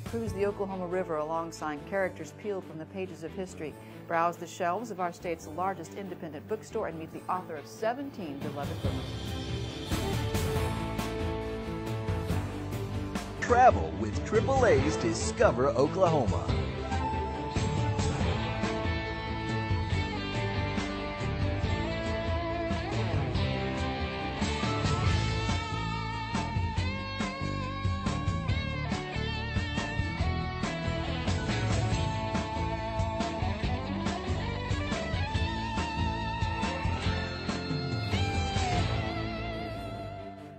Cruise the Oklahoma River alongside characters peeled from the pages of history. Browse the shelves of our state's largest independent bookstore and meet the author of 17 beloved books. Travel with AAA's Discover Oklahoma.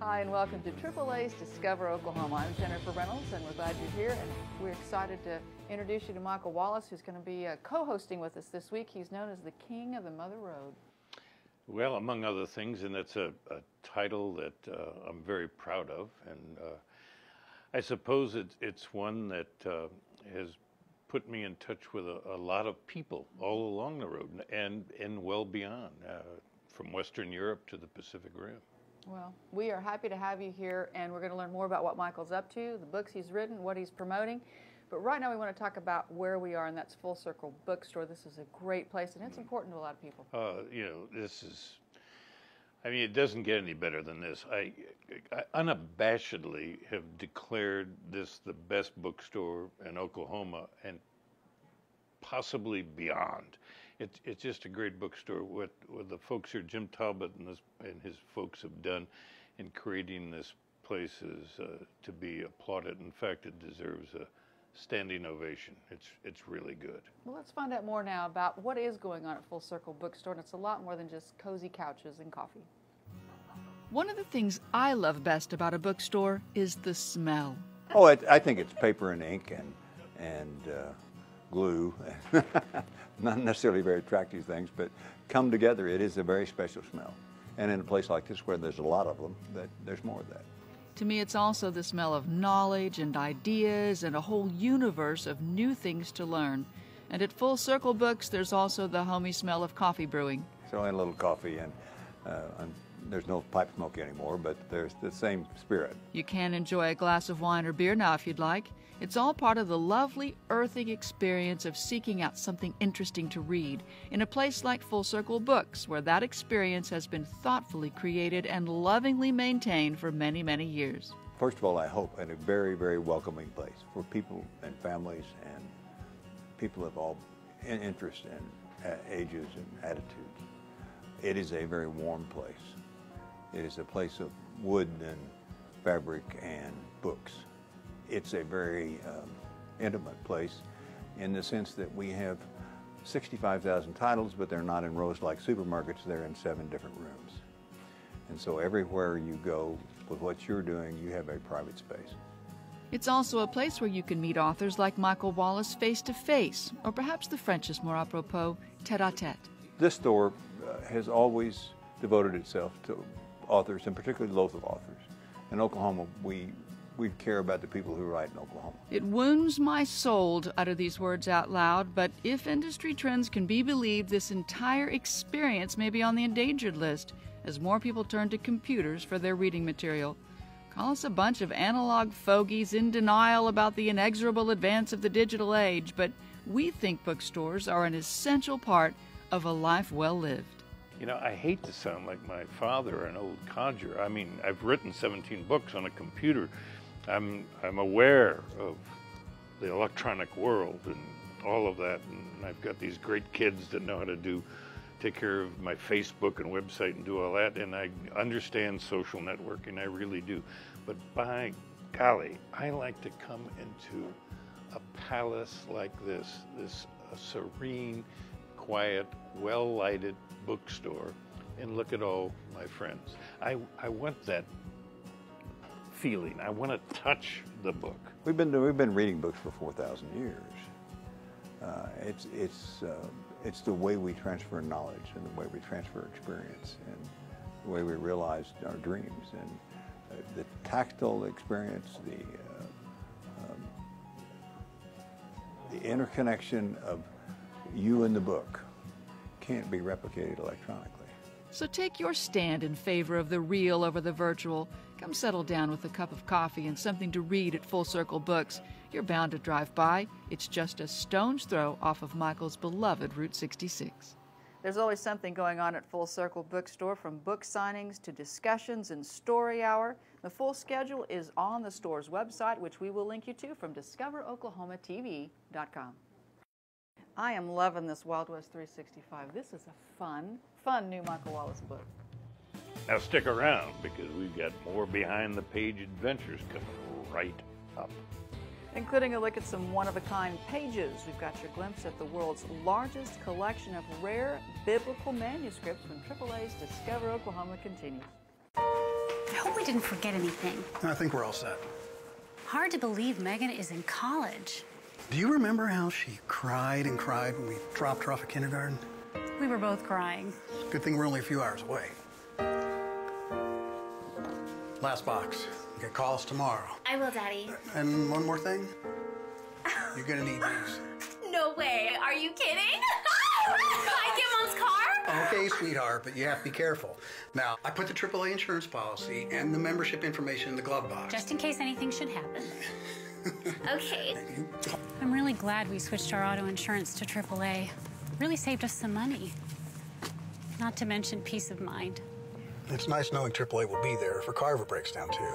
Hi, and welcome to AAA's Discover Oklahoma. I'm Jennifer Reynolds, and we're glad you're here. And we're excited to introduce you to Michael Wallace, who's going to be co-hosting with us this week. He's known as the King of the Mother Road. Well, among other things, and that's a title that I'm very proud of. And I suppose it's one that has put me in touch with a lot of people all along the road and well beyond, from Western Europe to the Pacific Rim. Well, we are happy to have you here, and we're going to learn more about what Michael's up to, the books he's written, what he's promoting. But right now we want to talk about where we are, and that's Full Circle Bookstore. This is a great place, and it's important to a lot of people. You know, this is, I mean, it doesn't get any better than this. I unabashedly have declared this the best bookstore in Oklahoma and possibly beyond. It's just a great bookstore. What the folks here, Jim Talbot and his folks have done in creating this place is to be applauded. In fact, it deserves a standing ovation. It's really good. Well, let's find out more now about what is going on at Full Circle Bookstore, and it's a lot more than just cozy couches and coffee. One of the things I love best about a bookstore is the smell. Oh, I think it's paper and ink and glue. Not necessarily very attractive things, but come together, it is a very special smell. And in a place like this where there's a lot of them, there's more of that. To me, it's also the smell of knowledge and ideas and a whole universe of new things to learn. And at Full Circle Books, there's also the homey smell of coffee brewing. So and a little coffee, and there's no pipe smoke anymore, but there's the same spirit. You can enjoy a glass of wine or beer now if you'd like. It's all part of the lovely, earthing experience of seeking out something interesting to read in a place like Full Circle Books, where that experience has been thoughtfully created and lovingly maintained for many, many years. First of all, I hope in a very, very welcoming place for people and families and people of all interests and ages and attitudes. It is a very warm place. It is a place of wood and fabric and books. It's a very intimate place in the sense that we have 65,000 titles, but they're not in rows like supermarkets. They're in 7 different rooms. And so everywhere you go with what you're doing, you have a private space. It's also a place where you can meet authors like Michael Wallace face-to-face, or perhaps the French is more apropos, tête-à-tête. This store has always devoted itself to authors, and particularly local authors. In Oklahoma, we care about the people who write in Oklahoma. It wounds my soul to utter these words out loud, but if industry trends can be believed, this entire experience may be on the endangered list as more people turn to computers for their reading material. Call us a bunch of analog fogies in denial about the inexorable advance of the digital age, but we think bookstores are an essential part of a life well lived. You know, I hate to sound like my father, an old codger. I mean, I've written 17 books on a computer. I'm aware of the electronic world and all of that, and I've got these great kids that know how to take care of my Facebook and website and do all that, and I understand social networking, I really do. But by golly, I like to come into a palace like this a serene, quiet, well-lighted bookstore and look at all my friends. I want that feeling. I want to touch the book. We've been reading books for 4,000 years. It's the way we transfer knowledge and the way we transfer experience and the way we realize our dreams and the tactile experience, the interconnection of you and the book can't be replicated electronically. So take your stand in favor of the real over the virtual. Come settle down with a cup of coffee and something to read at Full Circle Books. You're bound to drive by. It's just a stone's throw off of Michael's beloved Route 66. There's always something going on at Full Circle Bookstore, from book signings to discussions and story hour. The full schedule is on the store's website, which we will link you to from discoveroklahomatv.com. I am loving this Wild West 365. This is a fun new Michael Wallace book. Now stick around, because we've got more behind-the-page adventures coming right up. Including a look at some one-of-a-kind pages. We've got your glimpse at the world's largest collection of rare biblical manuscripts when AAA's Discover Oklahoma continues. I hope we didn't forget anything. I think we're all set. Hard to believe Megan is in college. Do you remember how she cried and cried when we dropped her off at kindergarten? We were both crying. Good thing we're only a few hours away. Last box. You can call us tomorrow. I will, Daddy. And one more thing. You're gonna need these. No way. Are you kidding? Can I get Mom's car? Okay, sweetheart, but you have to be careful. Now, I put the AAA insurance policy and the membership information in the glove box. Just in case anything should happen. Okay. I'm really glad we switched our auto insurance to AAA. It really saved us some money. Not to mention peace of mind. It's nice knowing AAA will be there if her car ever breaks down, too.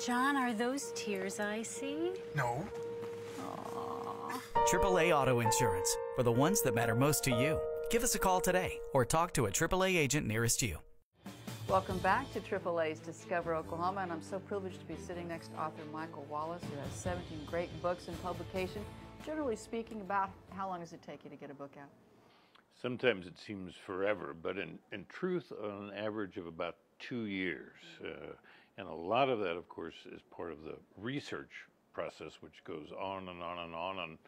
John, are those tears I see? No. AAA Auto Insurance, for the ones that matter most to you. Give us a call today or talk to a AAA agent nearest you. Welcome back to AAA's Discover Oklahoma, and I'm so privileged to be sitting next to author Michael Wallace, who has 17 great books in publication. Generally speaking, about how long does it take you to get a book out? Sometimes it seems forever, but in truth, on an average of about 2 years. And a lot of that, of course, is part of the research process, which goes on and on and on, and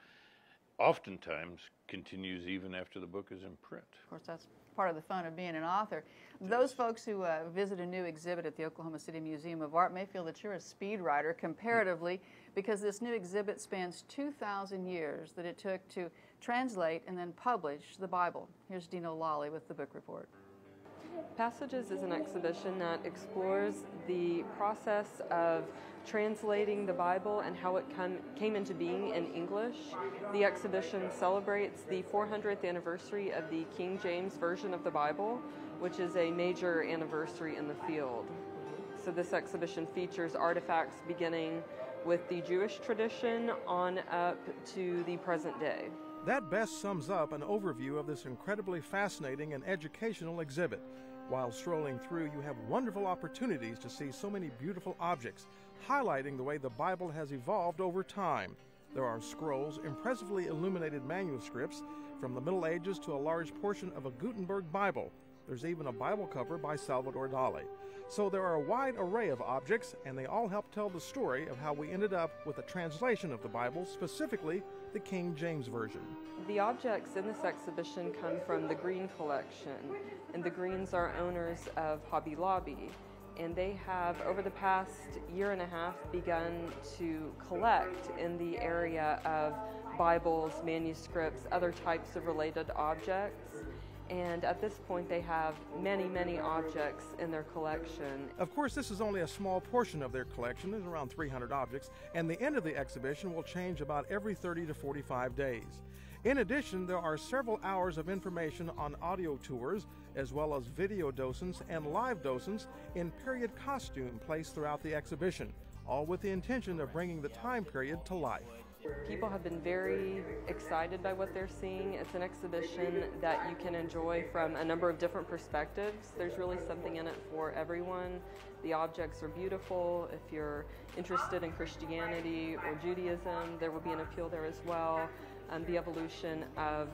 oftentimes continues even after the book is in print. Of course, that's part of the fun of being an author. Those folks who visit a new exhibit at the Oklahoma City Museum of Art may feel that you're a speed writer comparatively, because this new exhibit spans 2,000 years that it took to translate and then publish the Bible. Here's Dino Lally with the book report. Passages is an exhibition that explores the process of translating the Bible and how it came into being in English. The exhibition celebrates the 400th anniversary of the King James Version of the Bible, which is a major anniversary in the field. So this exhibition features artifacts beginning with the Jewish tradition on up to the present day. That best sums up an overview of this incredibly fascinating and educational exhibit. While strolling through, you have wonderful opportunities to see so many beautiful objects, highlighting the way the Bible has evolved over time. There are scrolls, impressively illuminated manuscripts, from the Middle Ages to a large portion of a Gutenberg Bible. There's even a Bible cover by Salvador Dali. So there are a wide array of objects, and they all help tell the story of how we ended up with a translation of the Bible, specifically the King James Version. The objects in this exhibition come from the Green collection, and the Greens are owners of Hobby Lobby, and they have, over the past year and a half, begun to collect in the area of Bibles, manuscripts, other types of related objects. And at this point, they have many, many objects in their collection. Of course, this is only a small portion of their collection. There's around 300 objects, and the end of the exhibition will change about every 30 to 45 days. In addition, there are several hours of information on audio tours, as well as video docents and live docents in period costume placed throughout the exhibition, all with the intention of bringing the time period to life. People have been very excited by what they're seeing. It's an exhibition that you can enjoy from a number of different perspectives. There's really something in it for everyone. The objects are beautiful. If you're interested in Christianity or Judaism, there will be an appeal there as well. The evolution of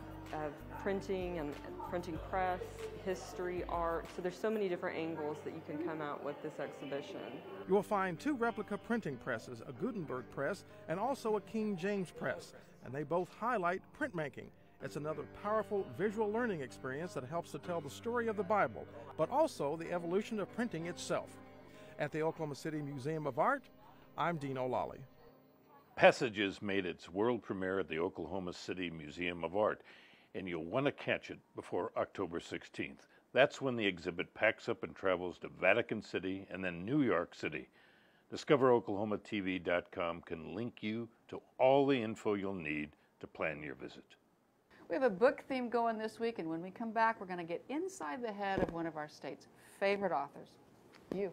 printing and printing press, history, art. So there's so many different angles that you can come out with this exhibition. You will find 2 replica printing presses, a Gutenberg press and also a King James press, and they both highlight printmaking. It's another powerful visual learning experience that helps to tell the story of the Bible, but also the evolution of printing itself. At the Oklahoma City Museum of Art, I'm Dino Lally. Passages made its world premiere at the Oklahoma City Museum of Art, and you'll want to catch it before October 16th. That's when the exhibit packs up and travels to Vatican City and then New York City. DiscoverOklahomaTV.com can link you to all the info you'll need to plan your visit. We have a book theme going this week, and when we come back, we're going to get inside the head of one of our state's favorite authors, you.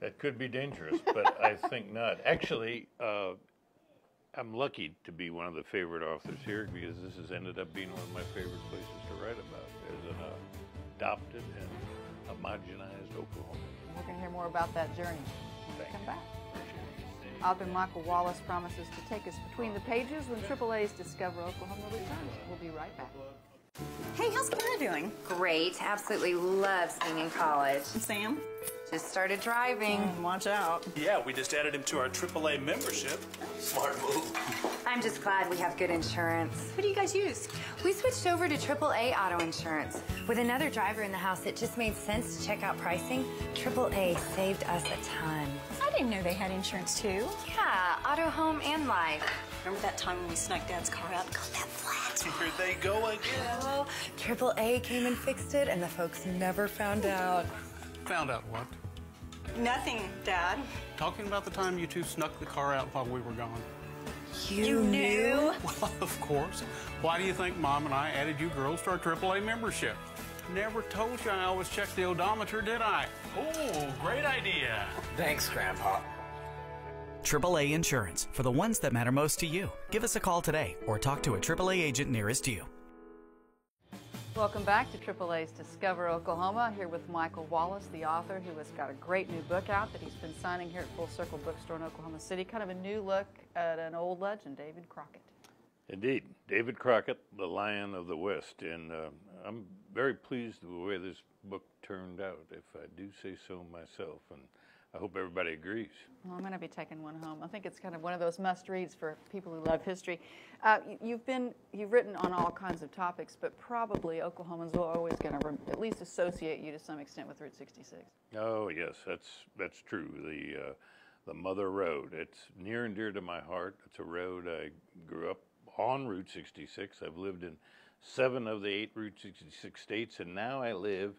That could be dangerous, but I think not. Actually, I'm lucky to be one of the favorite authors here because this has ended up being one of my favorite places to write about as an adopted and homogenized Oklahoma. We're going to hear more about that journey when we come back. Author Michael Wallace promises to take us between the pages when AAA's Discover Oklahoma returns. We'll be right back. Hey, how's Kara doing? Great. Absolutely loves being in college. And Sam? Just started driving. Watch out. Yeah, we just added him to our AAA membership. Smart move. I'm just glad we have good insurance. Who do you guys use? We switched over to AAA auto insurance. With another driver in the house, it just made sense to check out pricing. AAA saved us a ton. I didn't know they had insurance too. Yeah, auto, home, and life. Remember that time when we snuck Dad's car out and got that flat? Here they go again. Oh, AAA came and fixed it, and the folks never found out. Found out what? Nothing, Dad. Talking about the time you two snuck the car out while we were gone. You knew? Well, of course. Why do you think Mom and I added you girls to our AAA membership? Never told you I always check the odometer, did I? Oh, great idea. Thanks, Grandpa. AAA Insurance, for the ones that matter most to you. Give us a call today or talk to a AAA agent nearest you. Welcome back to AAA's Discover Oklahoma. Here with Michael Wallace, the author, who has got a great new book out that he's been signing here at Full Circle Bookstore in Oklahoma City. Kind of a new look at an old legend, David Crockett. Indeed. David Crockett, the Lion of the West. And I'm very pleased with the way this book turned out, if I do say so myself. And I hope everybody agrees. Well, I'm going to be taking one home. I think it's kind of one of those must-reads for people who love history. You've written on all kinds of topics, but probably Oklahomans are always going to at least associate you to some extent with Route 66. Oh yes, that's true. The Mother Road. It's near and dear to my heart. It's a road I grew up on Route 66. I've lived in 7 of the 8 Route 66 states, and now I live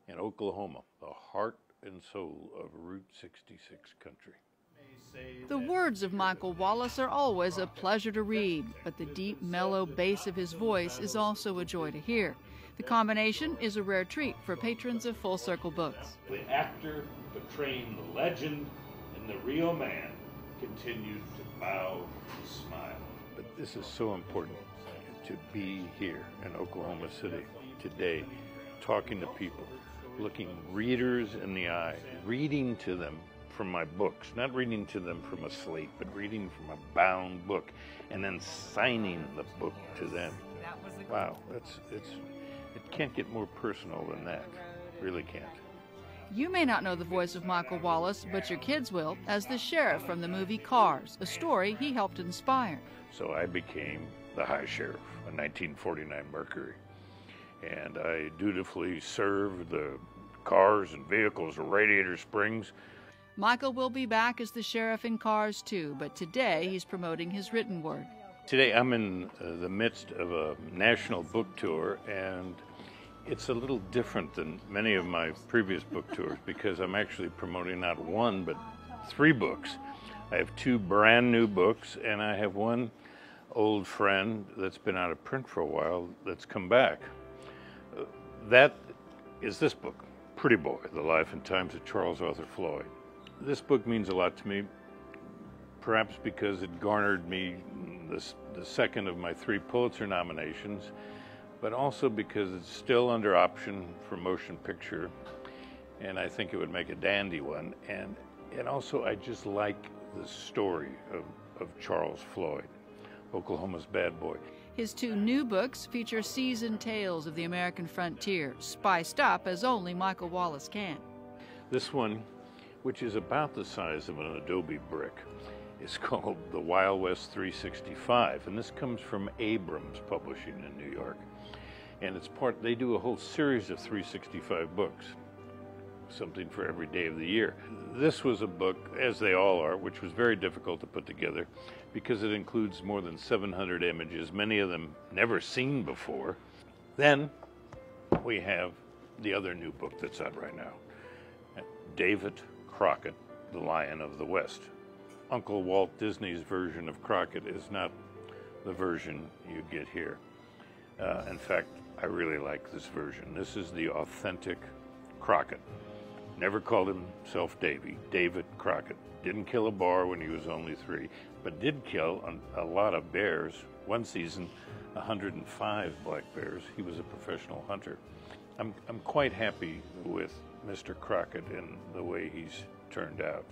in Oklahoma, the heart and soul of Route 66 country. The words of Michael Wallace are always a pleasure to read, but the deep, mellow bass of his voice is also a joy to hear. The combination is a rare treat for patrons of Full Circle Books. The actor betraying the legend and the real man continued to bow and smile. But this is so important to be here in Oklahoma City today, talking to people, looking readers in the eye, reading to them from my books, not reading to them from a slate, but reading from a bound book, and then signing the book to them. Wow, it can't get more personal than that. Really can't. You may not know the voice of Michael Wallace, but your kids will, as the sheriff from the movie Cars, a story he helped inspire. So I became the High Sheriff, a 1949 Mercury. And I dutifully served the cars and vehicles of Radiator Springs. Michael will be back as the sheriff in Cars too, but today he's promoting his written word. Today I'm in the midst of a national book tour, and it's a little different than many of my previous book tours because I'm actually promoting not 1 but 3 books. I have 2 brand new books, and I have 1 old friend that's been out of print for a while that's come back. That is this book, Pretty Boy, The Life and Times of Charles Arthur Floyd. This book means a lot to me, perhaps because it garnered me the second of my 3 Pulitzer nominations, but also because it's still under option for motion picture, and I think it would make a dandy one. And also I just like the story of Charles Floyd, Oklahoma's bad boy. His 2 new books feature seasoned tales of the American frontier, spiced up as only Michael Wallace can. This one, which is about the size of an adobe brick, is called The Wild West 365, and this comes from Abrams Publishing in New York. And it's they do a whole series of 365 books. something for every day of the year. This was a book, as they all are, which was very difficult to put together because it includes more than 700 images, many of them never seen before. Then we have the other new book that's out right now, David Crockett, The Lion of the West. Uncle Walt Disney's version of Crockett is not the version you get here. In fact, I really like this version. This is the authentic Crockett. Never called himself Davy, David Crockett. Didn't kill a bar when he was only 3, but did kill a lot of bears. One season, 105 black bears. He was a professional hunter. I'm quite happy with Mr. Crockett and the way he's turned out.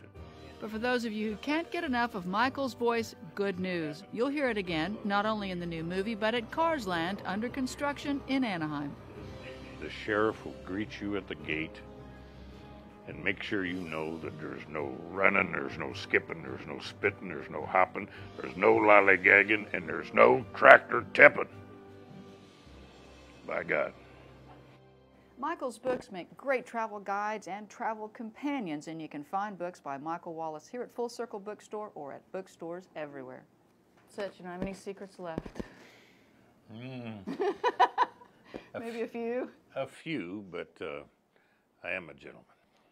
But for those of you who can't get enough of Michael's voice, good news. You'll hear it again, not only in the new movie, but at Cars Land, under construction in Anaheim. The sheriff will greet you at the gate and make sure you know that there's no running, there's no skipping, there's no spitting, there's no hopping, there's no lollygagging, and there's no tractor tipping. By God. Michael's books make great travel guides and travel companions, and you can find books by Michael Wallace here at Full Circle Bookstore or at bookstores everywhere. Such, you don't have any secrets left? Maybe a few? A few, but I am a gentleman.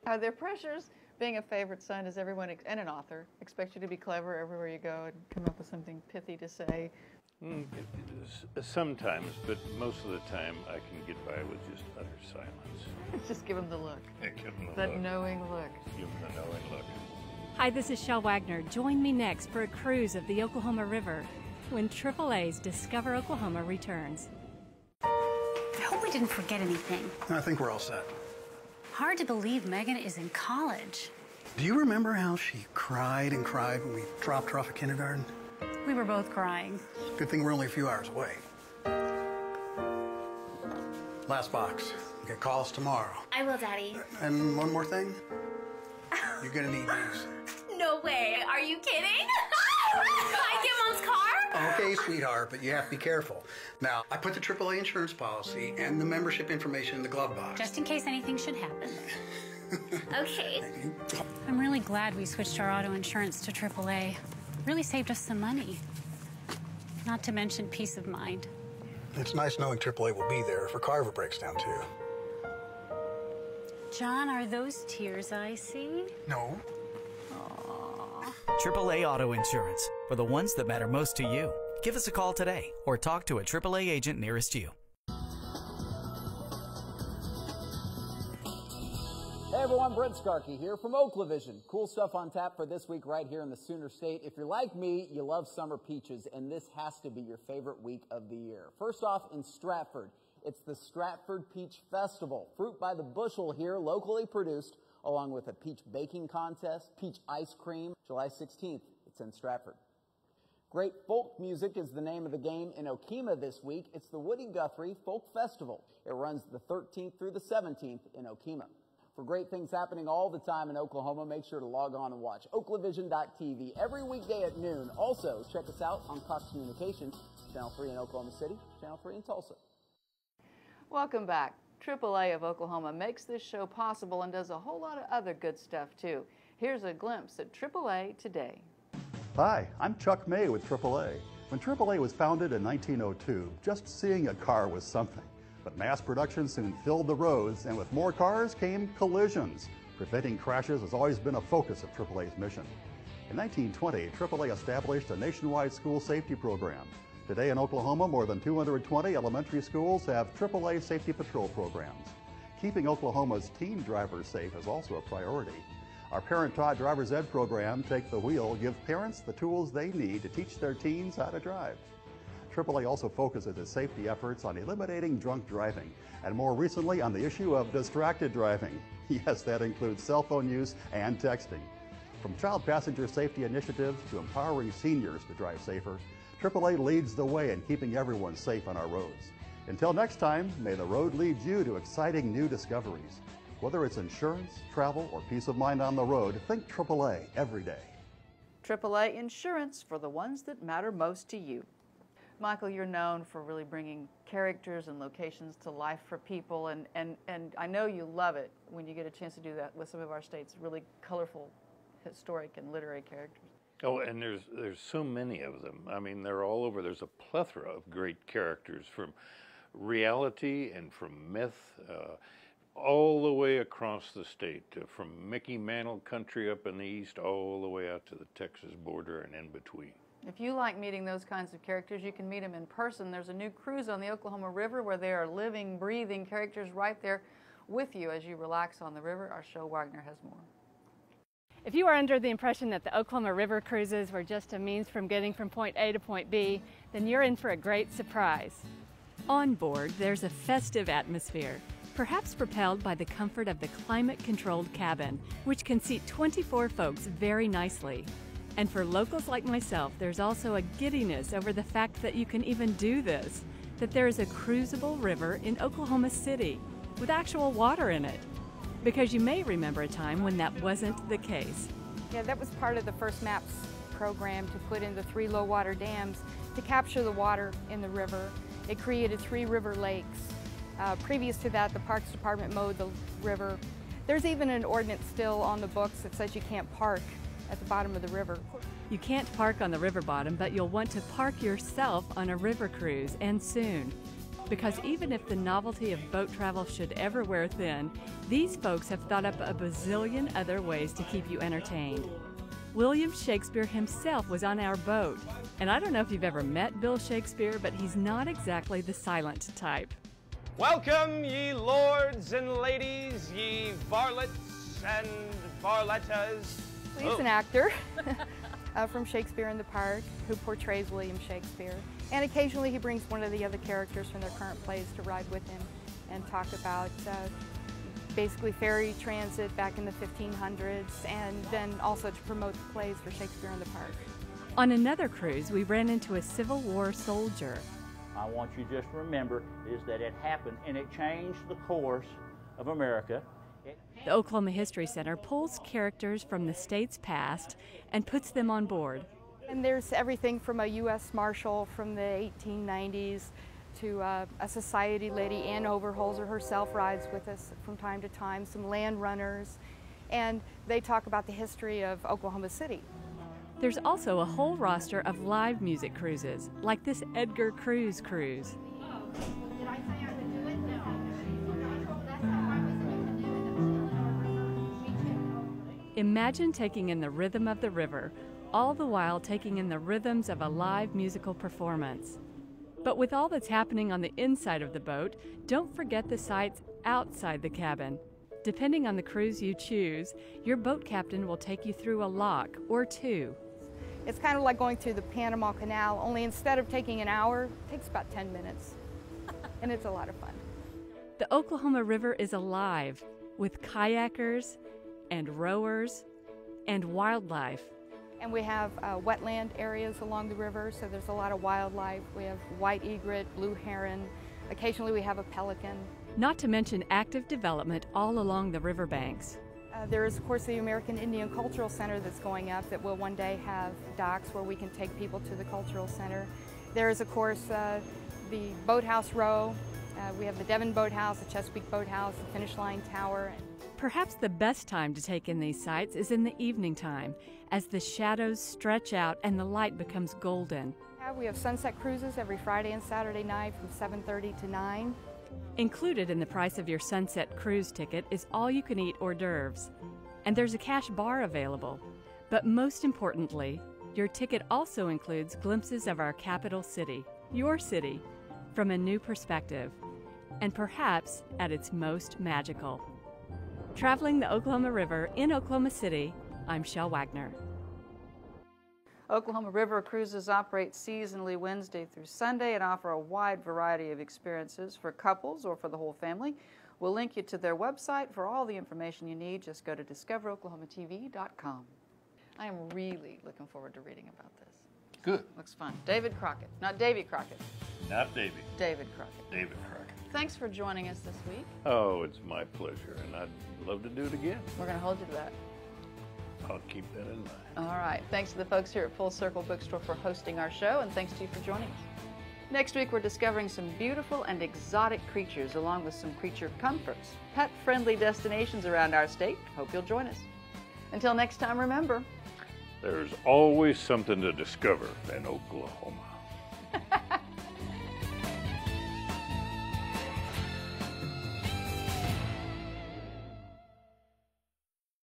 Are there pressures? Being a favorite son, does everyone, and an author, expect you to be clever everywhere you go and come up with something pithy to say? Sometimes, but most of the time I can get by with just utter silence. Just give him the look. Give him the that look. knowing look. Give him the knowing look. Hi, this is Shel Wagner. Join me next for a cruise of the Oklahoma River when AAA's Discover Oklahoma returns. I hope we didn't forget anything. I think we're all set. Hard to believe Megan is in college. Do you remember how she cried and cried when we dropped her off at kindergarten? We were both crying. Good thing we're only a few hours away. Last box. You get calls tomorrow. I will, Daddy. And one more thing. You're gonna need these. No way. Are you kidding? I get Mom's car? Okay, sweetheart, but you have to be careful. Now, I put the AAA insurance policy and the membership information in the glove box. Just in case anything should happen. Okay. I'm really glad we switched our auto insurance to AAA. Really saved us some money. Not to mention peace of mind. It's nice knowing AAA will be there if her car ever breaks down, too. John, are those tears I see? No. AAA Auto Insurance, for the ones that matter most to you. Give us a call today or talk to a AAA agent nearest you. Hey everyone, Brent Skarky here from Oklavision. Cool stuff on tap for this week right here in the Sooner State. If you're like me, you love summer peaches, and this has to be your favorite week of the year. First off, in Stratford, it's the Stratford Peach Festival. Fruit by the bushel here, locally produced, along with a peach baking contest, peach ice cream. July 16th, it's in Stratford. Great folk music is the name of the game in Okemah this week. It's the Woody Guthrie Folk Festival. It runs the 13th through the 17th in Okemah. For great things happening all the time in Oklahoma, make sure to log on and watch Oklavision.tv every weekday at noon. Also, check us out on Cox Communications, Channel 3 in Oklahoma City, Channel 3 in Tulsa. Welcome back. AAA of Oklahoma makes this show possible and does a whole lot of other good stuff, too. Here's a glimpse at AAA today. Hi, I'm Chuck May with AAA. When AAA was founded in 1902, just seeing a car was something. But mass production soon filled the roads, and with more cars came collisions. Preventing crashes has always been a focus of AAA's mission. In 1920, AAA established a nationwide school safety program. Today in Oklahoma, more than 220 elementary schools have AAA safety patrol programs. Keeping Oklahoma's teen drivers safe is also a priority. Our parent-taught driver's ed program, Take the Wheel, gives parents the tools they need to teach their teens how to drive. AAA also focuses its safety efforts on eliminating drunk driving, and more recently on the issue of distracted driving. Yes, that includes cell phone use and texting. From child passenger safety initiatives to empowering seniors to drive safer, AAA leads the way in keeping everyone safe on our roads. Until next time, may the road lead you to exciting new discoveries. Whether it's insurance, travel, or peace of mind on the road, think AAA every day. AAA Insurance for the ones that matter most to you. Michael, you're known for really bringing characters and locations to life for people, and I know you love it when you get a chance to do that with some of our state's really colorful, historic, and literary characters. Oh, and there's so many of them. I mean, they're all over. There's a plethora of great characters from reality and from myth, all the way across the state, from Mickey Mantle country up in the east, all the way out to the Texas border and in between. If you like meeting those kinds of characters, you can meet them in person. There's a new cruise on the Oklahoma River where they are living, breathing characters right there with you as you relax on the river. Our show, Wagner, has more. If you are under the impression that the Oklahoma River cruises were just a means from getting from point A to point B, then you're in for a great surprise. On board, there's a festive atmosphere, perhaps propelled by the comfort of the climate-controlled cabin, which can seat 24 folks very nicely. And for locals like myself, there's also a giddiness over the fact that you can even do this, that there is a cruisable river in Oklahoma City with actual water in it. Because you may remember a time when that wasn't the case. Yeah, that was part of the first MAPS program to put in the 3 low water dams to capture the water in the river. It created 3 river lakes. Previous to that, the Parks Department mowed the river. There's even an ordinance still on the books that says you can't park at the bottom of the river. You can't park on the river bottom, but you'll want to park yourself on a river cruise, and soon. Because even if the novelty of boat travel should ever wear thin, these folks have thought up a bazillion other ways to keep you entertained. William Shakespeare himself was on our boat, and I don't know if you've ever met Bill Shakespeare, but he's not exactly the silent type. Welcome, ye lords and ladies, ye varlets and varlettas. He's an actor from Shakespeare in the Park who portrays William Shakespeare. And occasionally he brings one of the other characters from their current plays to ride with him and talk about basically ferry transit back in the 1500s, and then also to promote the plays for Shakespeare in the Park. On another cruise, we ran into a Civil War soldier. I want you just to remember is that it happened and it changed the course of America. The Oklahoma History Center pulls characters from the state's past and puts them on board. And there's everything from a U.S. Marshal from the 1890s to a society lady. Ann Overholser herself rides with us from time to time, some land runners, and they talk about the history of Oklahoma City. There's also a whole roster of live music cruises, like this Edgar Cruz cruise. Did I say I would do it? No. Imagine taking in the rhythm of the river, all the while taking in the rhythms of a live musical performance. But with all that's happening on the inside of the boat, don't forget the sights outside the cabin. Depending on the cruise you choose, your boat captain will take you through a lock or 2. It's kind of like going through the Panama Canal, only instead of taking an hour, it takes about 10 minutes. And it's a lot of fun. The Oklahoma River is alive with kayakers and rowers and wildlife. And we have wetland areas along the river, so there's a lot of wildlife. We have white egret, blue heron. Occasionally we have a pelican. Not to mention active development all along the riverbanks. There is, of course, the American Indian Cultural Center that's going up that will one day have docks where we can take people to the cultural center. There is, of course, the boathouse row. We have the Devon Boathouse, the Chesapeake Boathouse, the Finish Line Tower. Perhaps the best time to take in these sights is in the evening time, as the shadows stretch out and the light becomes golden. We have sunset cruises every Friday and Saturday night from 7:30 to 9. Included in the price of your sunset cruise ticket is all-you-can-eat hors d'oeuvres, and there's a cash bar available. But most importantly, your ticket also includes glimpses of our capital city, your city, from a new perspective, and perhaps at its most magical. Traveling the Oklahoma River in Oklahoma City, I'm Shel Wagner. Oklahoma River cruises operate seasonally Wednesday through Sunday and offer a wide variety of experiences for couples or for the whole family. We'll link you to their website for all the information you need. Just go to discoveroklahomatv.com. I am really looking forward to reading about this. Good. Looks fun. David Crockett. Not Davy Crockett. Not Davy. David Crockett. David Crockett. Thanks for joining us this week. Oh, it's my pleasure, and I'd love to do it again. We're going to hold you to that. I'll keep that in mind. All right. Thanks to the folks here at Full Circle Bookstore for hosting our show, and thanks to you for joining us. Next week, we're discovering some beautiful and exotic creatures along with some creature comforts, pet-friendly destinations around our state. Hope you'll join us. Until next time, remember, there's always something to discover in Oklahoma.